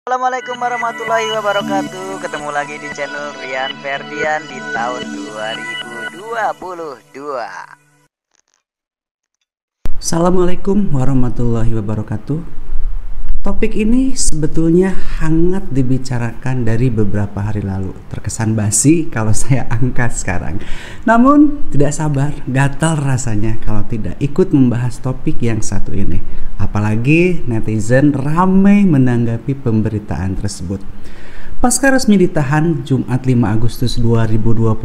Assalamualaikum warahmatullahi wabarakatuh. Ketemu lagi di channel Rian Ferdian di tahun 2022. Assalamualaikum warahmatullahi wabarakatuh. Topik ini sebetulnya hangat dibicarakan dari beberapa hari lalu. Terkesan basi kalau saya angkat sekarang. Namun tidak sabar, gatal rasanya kalau tidak ikut membahas topik yang satu ini. Apalagi netizen ramai menanggapi pemberitaan tersebut. Pasca resmi ditahan Jumat 5 Agustus 2022,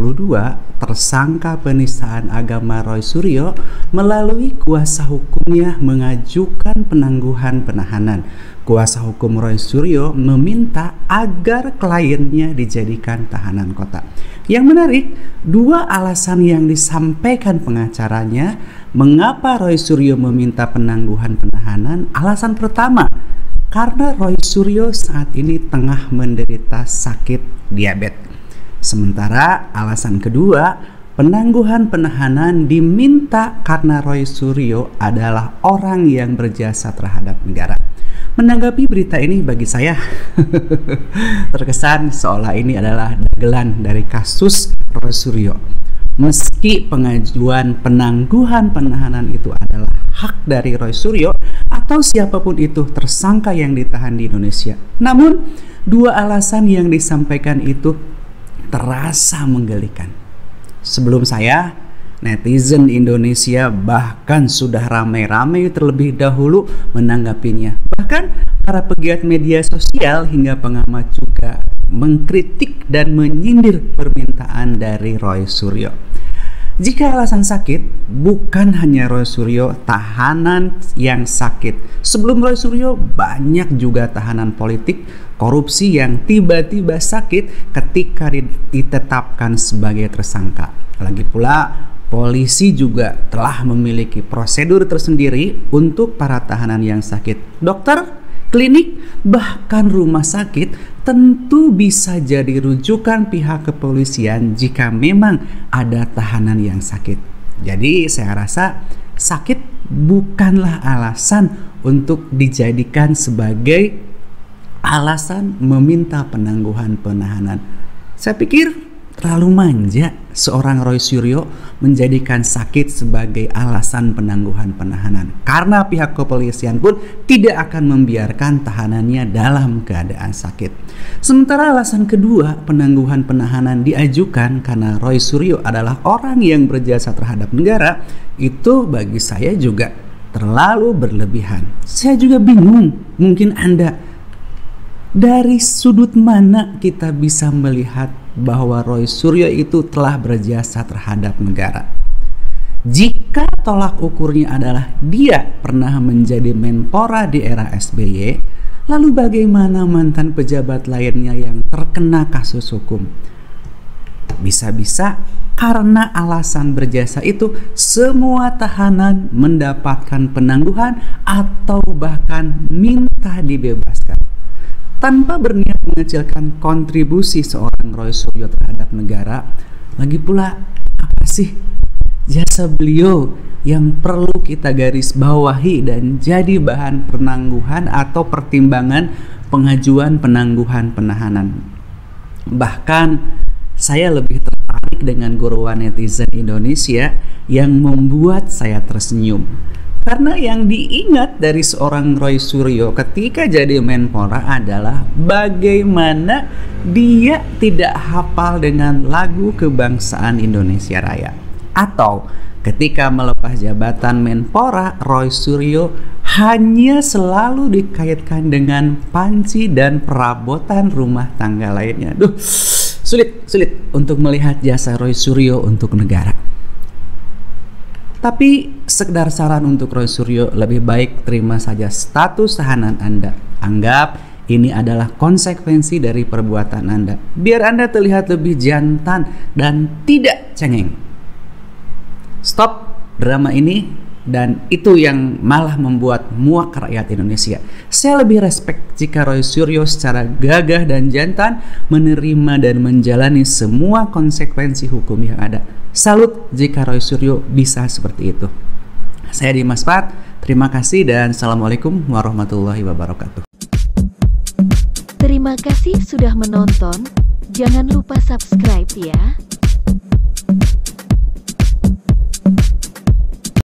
tersangka penistaan agama Roy Suryo melalui kuasa hukumnya mengajukan penangguhan penahanan. Kuasa hukum Roy Suryo meminta agar kliennya dijadikan tahanan kota. Yang menarik, dua alasan yang disampaikan pengacaranya mengapa Roy Suryo meminta penangguhan penahanan. Alasan pertama, karena Roy Suryo saat ini tengah menderita sakit diabetes. Sementara alasan kedua, penangguhan penahanan diminta karena Roy Suryo adalah orang yang berjasa terhadap negara. Menanggapi berita ini bagi saya terkesan seolah ini adalah dagelan dari kasus Roy Suryo. Meski pengajuan penangguhan penahanan itu adalah hak dari Roy Suryo atau siapapun itu tersangka yang ditahan di Indonesia, namun dua alasan yang disampaikan itu terasa menggelikan. Sebelum saya, netizen Indonesia bahkan sudah ramai-ramai terlebih dahulu menanggapinya. Bahkan para pegiat media sosial hingga pengamat juga mengkritik dan menyindir permintaan dari Roy Suryo. Jika alasan sakit, bukan hanya Roy Suryo tahanan yang sakit. Sebelum Roy Suryo, banyak juga tahanan politik korupsi yang tiba-tiba sakit ketika ditetapkan sebagai tersangka. Lagi pula, polisi juga telah memiliki prosedur tersendiri untuk para tahanan yang sakit. Dokter, klinik, bahkan rumah sakit tentu bisa jadi rujukan pihak kepolisian jika memang ada tahanan yang sakit. Jadi saya rasa sakit bukanlah alasan untuk dijadikan sebagai alasan meminta penangguhan penahanan. Saya pikir terlalu manja seorang Roy Suryo menjadikan sakit sebagai alasan penangguhan penahanan, karena pihak kepolisian pun tidak akan membiarkan tahanannya dalam keadaan sakit. Sementara alasan kedua, penangguhan penahanan diajukan karena Roy Suryo adalah orang yang berjasa terhadap negara, itu bagi saya juga terlalu berlebihan. Saya juga bingung, mungkin Anda, dari sudut mana kita bisa melihat bahwa Roy Suryo itu telah berjasa terhadap negara? Jika tolak ukurnya adalah dia pernah menjadi Menpora di era SBY, lalu bagaimana mantan pejabat lainnya yang terkena kasus hukum? Bisa-bisa karena alasan berjasa itu semua tahanan mendapatkan penangguhan atau bahkan minta dibebaskan tanpa berniat mengecilkan kontribusi seorang Roy Suryo terhadap negara. Lagi pula, apa sih jasa beliau yang perlu kita garis bawahi dan jadi bahan penangguhan atau pertimbangan pengajuan penangguhan penahanan? Bahkan saya lebih tertarik dengan guruan netizen Indonesia yang membuat saya tersenyum. Karena yang diingat dari seorang Roy Suryo ketika jadi Menpora adalah bagaimana dia tidak hafal dengan lagu kebangsaan Indonesia Raya. Atau ketika melepas jabatan Menpora, Roy Suryo hanya selalu dikaitkan dengan panci dan perabotan rumah tangga lainnya. Sulit untuk melihat jasa Roy Suryo untuk negara. Tapi sekedar saran untuk Roy Suryo, lebih baik terima saja status tahanan Anda. Anggap ini adalah konsekuensi dari perbuatan Anda, biar Anda terlihat lebih jantan dan tidak cengeng. Stop drama ini, dan itu yang malah membuat muak rakyat Indonesia. Saya lebih respect jika Roy Suryo secara gagah dan jantan menerima dan menjalani semua konsekuensi hukum yang ada. Salut jika Roy Suryo bisa seperti itu. Saya Dimas Pat, terima kasih dan Assalamualaikum warahmatullahi wabarakatuh. Terima kasih sudah menonton. Jangan lupa subscribe ya.